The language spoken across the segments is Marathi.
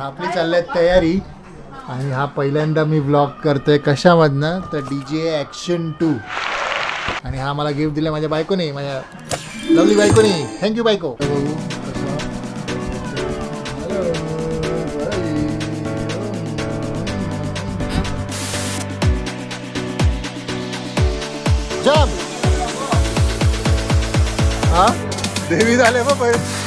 आपली चालली तयारी आणि हा पहिल्यांदा मी व्लॉग करतोय कशामधनं तर DJ Action 2 आणि हा मला गिफ्ट दिला माझ्या बायकोने, माझ्या लवली बायकोने. थँक्यू बायको. जम हा देवी झाले मग पहिले.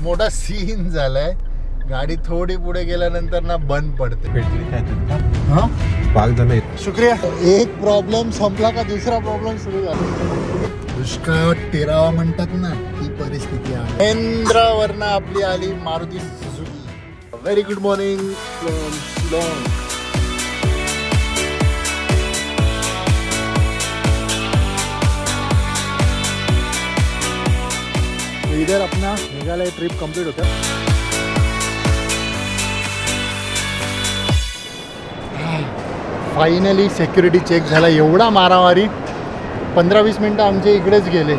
मोठा सीन झालाय. गाडी थोडी पुढे गेल्यानंतर ना बंद पडते. हा भाग झाला. शुक्रिया. एक प्रॉब्लेम संपला का दुसरा प्रॉब्लेम सुरू झाला. दुष्काळ तेरावा म्हणतात ना ती परिस्थिती आहे. महेंद्रावरनं आपली आली Maruti Suzuki. Very good morning from Shillong. इधर अपना मेघालय ट्रिप कंप्लीट होता. फायनली सिक्युरिटी चेक झाला. एवढा मारामारी 15-20 मिनटं आमचे इकडेच गेले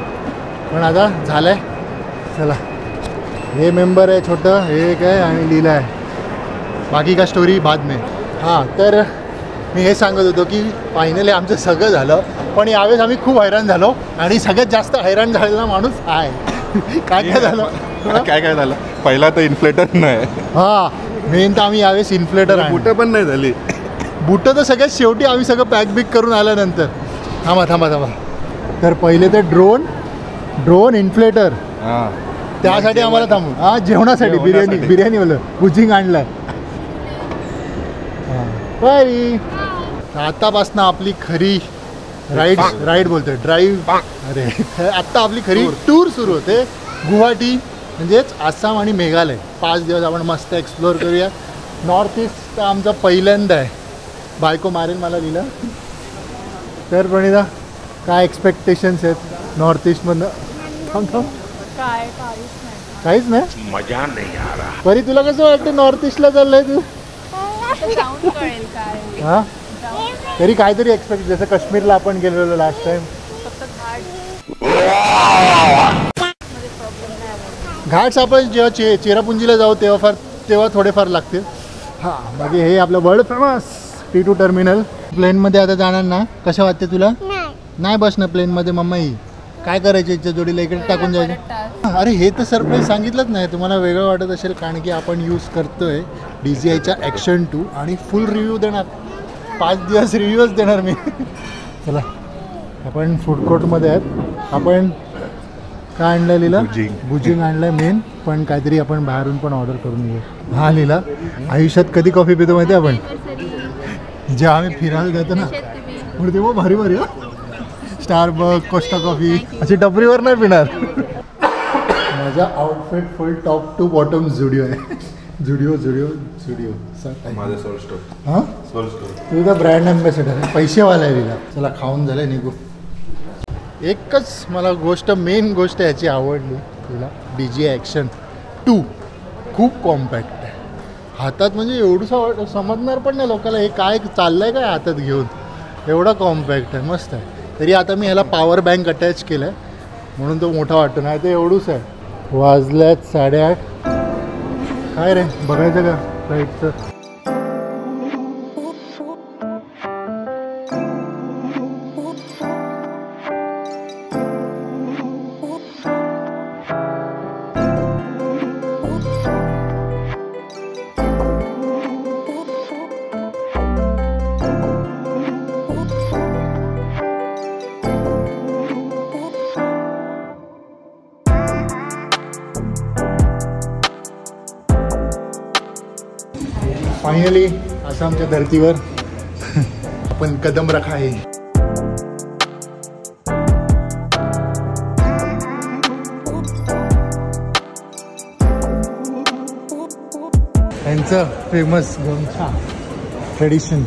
पण आता झालंय. चला हे मेंबर आहे छोटं, हे एक आहे आणि लीला आहे. बाकी का स्टोरी बाद में. हां तर मी हे सांगत होतो की फायनली आमचं सगळं झालं पण यावेळेस आम्ही खूप हैराण झालो आणि सगळ्यात जास्त हैराण झालेला माणूस आहे. काय झालं काय झालं. पहिला तर इन्फ्लेटर नाही. हां मेन तर आम्ही यावेळेस इन्फ्लेटर आहे. बुटं पण नाही झाली. बुटं तर सगळ्यात शेवटी आम्ही सगळं पॅक बिक करून आल्यानंतर. थांबा तर पहिले तर ड्रोन इन्फ्लेटर त्यासाठी आम्हाला थांबू. हां जेवणासाठी बिर्याणी वालं बुजिंग आणलं. आतापासून आपली खरी राईड बोलतोय ड्राईव्ह. अरे आत्ता आपली खरी टूर सुरू होते. गुवाहाटी म्हणजेच आसाम आणि मेघालय 5 दिवस आपण मस्त एक्सप्लोअर करूया. नॉर्थ ईस्ट आमचा पहिल्यांदा आहे. बायको मारेल मला लिहिलं. तर प्रणिता काय एक्सपेक्टेशन्स आहेत नॉर्थ ईस्टमधनं? काहीच नाही. मजा नाही आ रहा. परी तुला कसं वाटतं नॉर्थ ईस्टला चाललंय तू? हां तरी काहीतरी एक्सपेक्ट जसं काश्मीरला आपण गेलेलो लास्ट टाइम. घाट्स आपण जेव्हा चेरापुंजीला जाऊ तेव्हा थोडेफार लागतील. हां बाकी हे आपलं वर्ल्ड फेमस T2 टर्मिनल. प्लेनमध्ये आता जाणार ना. कसं वाटते तुला? नाही बस ना प्लेनमध्ये. मम्मा ही काय करायचं इच्छा जोडीला इकडे टाकून जायचं. अरे हे तर सरप्राईज सांगितलंच नाही. तुम्हाला वेगळं वाटत असेल कारण की आपण यूज करतोय DJIच्या Action 2 आणि फुल रिव्ह्यू देणार. 5 दिवस रिव्ह्यूच देणार मी. चला आपण फूड कोर्टमध्ये आहेत. आपण काय आणलं लिहिला? बुजिंग आणलंय मेन. पण काहीतरी आपण बाहेरून पण ऑर्डर करून घेऊ. हा लिहिला. आयुष्यात कधी कॉफी पितो माहिती आहे आपण? जेव्हा आम्ही फिरायला जातो ना म्हणून तेव्हा भारी भारी स्टारबक कोस्टा कॉफी अशी टपरीवर नाही पिणार. माझा outfit full top to bottom Zudio आहे. झुडिओ माझं सोल स्टोर. हां तुझा ब्रँड ॲम्बॅसेडर आहे. पैसेवाला आहे लिहिला. चला खाऊन झालं निघू. एकच मला मेन गोष्ट याची आवडली तुला DJ Action 2. खूप कॉम्पॅक्ट आहे. हातात म्हणजे एवढंसं समजणार पण नाही लोकांना हे काय चाललंय काय हातात घेऊन. एवढा कॉम्पॅक्ट आहे. मस्त आहे. तरी आता मी ह्याला पॉवर बँक अटॅच केलं आहे म्हणून तो मोठा वाटतो. नाही तर एवढंच आहे. वाजल्यात 8:30. काय रे बघायचं का फ्लाईटचं? फायनली आसामच्या धर्तीवर आपण कदम रखा आहे. त्यांचं फेमस गमछा ट्रेडिशन.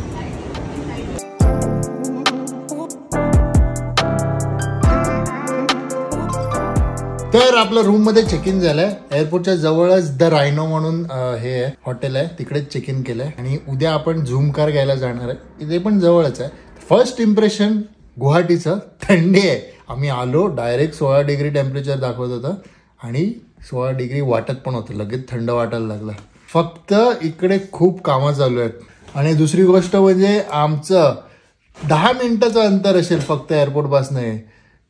तर आपलं रूम मध्ये चेक इन झालंय. एअरपोर्टच्या जवळच द रायनो म्हणून हे आहे हॉटेल आहे, तिकडेच चेक इन केलंय. आणि उद्या आपण झूम कार घ्यायला जाणार आहे, इथे पण जवळच आहे. फर्स्ट इम्प्रेशन गुवाहाटीचं थंडी आहे. आम्ही आलो डायरेक्ट 16 डिग्री टेम्परेचर दाखवत होतं आणि 16 डिग्री वाटत पण होतं, लगेच थंड वाटायला लागलं. फक्त इकडे खूप कामं चालू आहेत. आणि दुसरी गोष्ट म्हणजे आमचं 10 मिनिटाचं अंतर असेल फक्त एअरपोर्टपासून.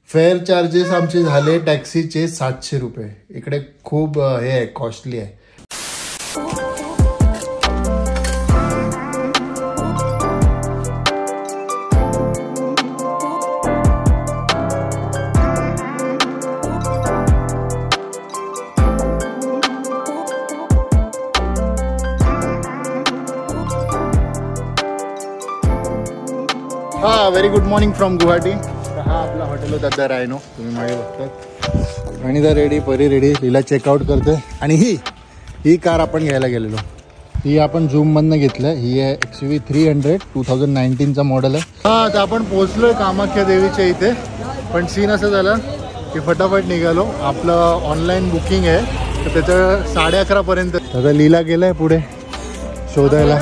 फेअर चार्जेस आमचे झाले टॅक्सीचे 700 रुपये. इकडे खूप हे आहे, कॉस्टली आहे. Very good morning from Guwahati. हा आपला हॉटेल होता द रायनो, तुम्ही मागे बघतात. आणि द रेडी, परी रेडी, लीला चेकआउट करते. आणि ही कार आपण घ्यायला गेलेलो, ही आपण झूममधनं घेतलं. ही आहे XUV 300 2019चा मॉडेल आहे. हा आता आपण पोहोचलोय कामाख्या देवीच्या इथे. पण सीन असं झालं की फटाफट निघालो. आपलं ऑनलाईन बुकिंग आहे तर त्याचं 11:30 पर्यंत. आता लीला गेलाय पुढे शोधायला.